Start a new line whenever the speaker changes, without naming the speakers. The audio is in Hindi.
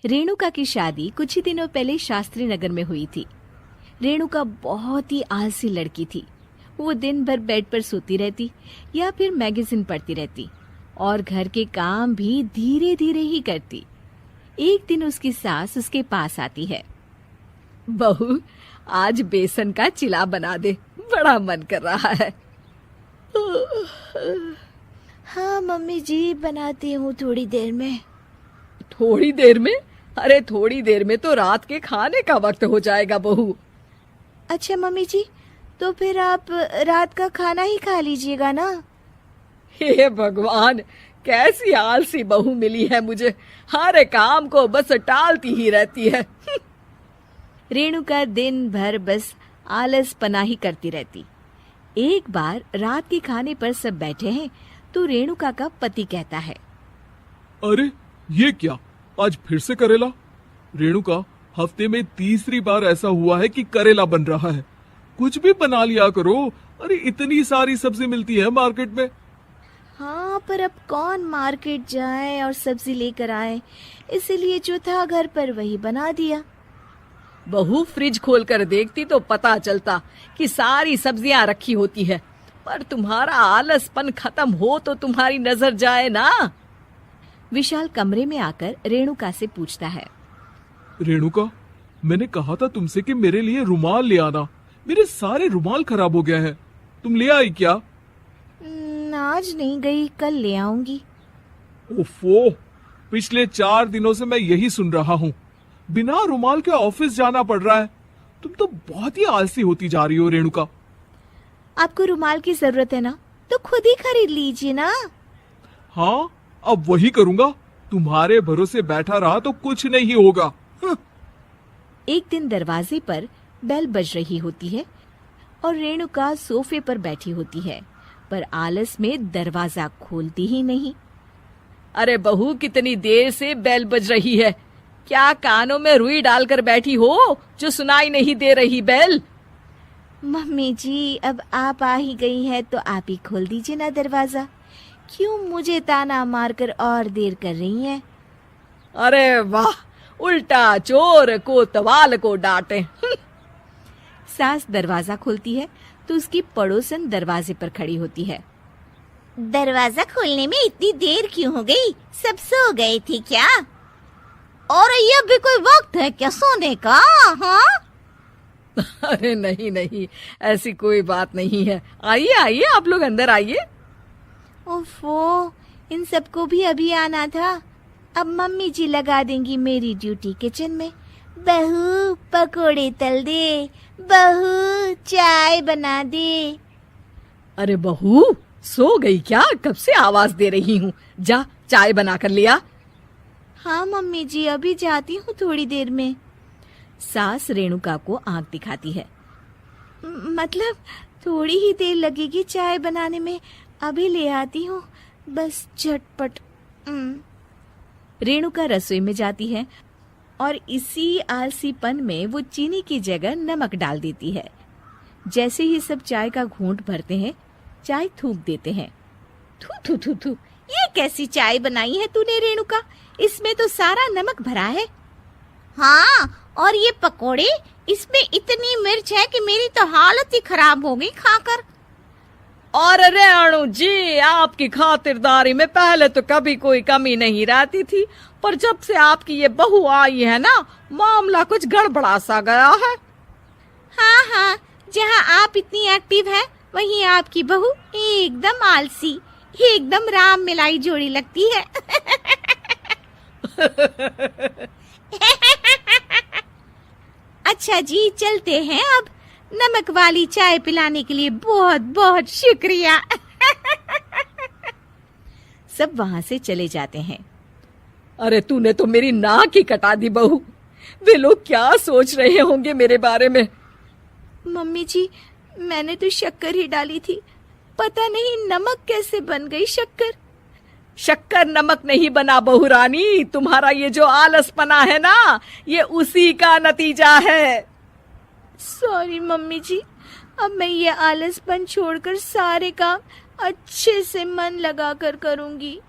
रेणुका की शादी कुछ ही दिनों पहले शास्त्री नगर में हुई थी। रेणुका बहुत ही आलसी लड़की थी। वो दिन भर बेड पर सोती रहती या फिर मैगजीन पढ़ती रहती और घर के काम भी धीरे धीरे ही करती। एक दिन उसकी सास उसके पास आती है। बहू, आज बेसन का चिला बना दे, बड़ा मन कर रहा है।
हाँ मम्मी जी, बनाती हूँ थोड़ी देर में।
थोड़ी देर में? अरे थोड़ी देर में तो रात के खाने का वक्त हो जाएगा बहू।
अच्छा मम्मी जी, तो फिर आप रात का खाना ही खा लीजिएगा ना।
हे भगवान, कैसी आलसी बहू मिली है मुझे, हर काम को बस टालती ही रहती है।
रेणुका दिन भर बस आलस पना ही करती रहती। एक बार रात के खाने पर सब बैठे हैं तो रेणुका का पति कहता है,
अरे ये क्या, आज फिर से करेला? रेणुका, हफ्ते में तीसरी बार ऐसा हुआ है कि करेला बन रहा है। कुछ भी बना लिया करो। अरे इतनी सारी सब्जी मिलती है मार्केट में।
हाँ, पर अब कौन मार्केट जाए और सब्जी लेकर आए, इसीलिए जो था घर पर वही बना दिया।
बहू, फ्रिज खोल कर देखती तो पता चलता कि सारी सब्जियां रखी होती है, पर तुम्हारा आलसपन खत्म हो तो तुम्हारी नजर जाए ना।
विशाल कमरे में आकर रेणुका से पूछता है,
रेणुका, मैंने कहा था तुमसे कि मेरे लिए रुमाल ले आना। मेरे सारे रुमाल खराब हो गए हैं। तुम ले आई क्या?
आज नहीं गई, कल ले आऊंगी।
ओफो, पिछले 4 दिनों से मैं यही सुन रहा हूँ। बिना रुमाल के ऑफिस जाना पड़ रहा है। तुम तो बहुत ही आलसी होती जा रही हो रेणुका।
आपको रुमाल की जरूरत है ना, तो खुद ही खरीद लीजिए ना।
हाँ, अब वही करूंगा। तुम्हारे भरोसे बैठा रहा तो कुछ नहीं होगा।
एक दिन दरवाजे पर बेल बज रही होती है और रेणुका सोफे पर बैठी होती है, पर आलस में दरवाजा खोलती ही नहीं।
अरे बहू, कितनी देर से बेल बज रही है? क्या कानों में रुई डालकर बैठी हो जो सुनाई नहीं दे रही बेल?
मम्मी जी, अब आप आ ही गई हैं तो आप ही खोल दीजिए ना दरवाजा। क्यों मुझे ताना मारकर और देर कर रही हैं?
अरे वाह, उल्टा चोर कोतवाल को डांटे।
सास दरवाजा खोलती है तो उसकी पड़ोसन दरवाजे पर खड़ी होती है।
दरवाजा खोलने में इतनी देर क्यों हो गई? सब सो गए थे क्या? और ये भी कोई वक्त है क्या सोने का? हाँ?
अरे नहीं नहीं, ऐसी कोई बात नहीं है। आइए आइए, आप लोग अंदर आइए।
ओफो, इन सबको भी अभी आना था। अब मम्मी जी लगा देंगी मेरी ड्यूटी किचन में। बहू पकोड़े तल दे, बहू चाय बना दे।
अरे बहू, सो गई क्या? कब से आवाज दे रही हूँ। जा चाय बना कर लिया।
हाँ मम्मी जी, अभी जाती हूँ थोड़ी देर में।
सास रेणुका को आंख दिखाती है।
मतलब थोड़ी ही देर लगेगी चाय बनाने में, अभी ले आती हूँ, बस झटपट।
रेणुका रसोई में जाती है और इसी आलसीपन में वो चीनी की जगह नमक डाल देती है। जैसे ही सब चाय का घूंट भरते हैं, चाय थूक देते हैं।
थू थू थू थू, ये कैसी चाय बनाई है तूने रेणुका? इसमें तो सारा नमक भरा है। हाँ, और ये पकोड़े, इसमें इतनी मिर्च है कि मेरी तो हालत ही खराब हो गई खाकर।
और रेणु जी, आपकी खातिरदारी में पहले तो कभी कोई कमी नहीं रहती थी, पर जब से आपकी ये बहू आई है ना, मामला कुछ गड़बड़ा सा गया है।
हाँ हाँ, जहाँ आप इतनी एक्टिव है, वहीं आपकी बहू एकदम आलसी, एकदम राम मिलाई जोड़ी लगती है। अच्छा जी, चलते हैं अब। नमक वाली चाय पिलाने के लिए बहुत बहुत शुक्रिया।
सब वहाँ से चले जाते हैं।
अरे तूने तो मेरी नाक ही कटा दी बहू। वे लोग क्या सोच रहे होंगे मेरे बारे में?
मम्मी जी, मैंने तो शक्कर ही डाली थी, पता नहीं नमक कैसे बन गई शक्कर।
शक्कर नमक नहीं बना बहू रानी, तुम्हारा ये जो आलसपना है ना, ये उसी का नतीजा है।
सॉरी मम्मी जी, अब मैं ये आलसपन छोड़कर सारे काम अच्छे से मन लगाकर करूंगी।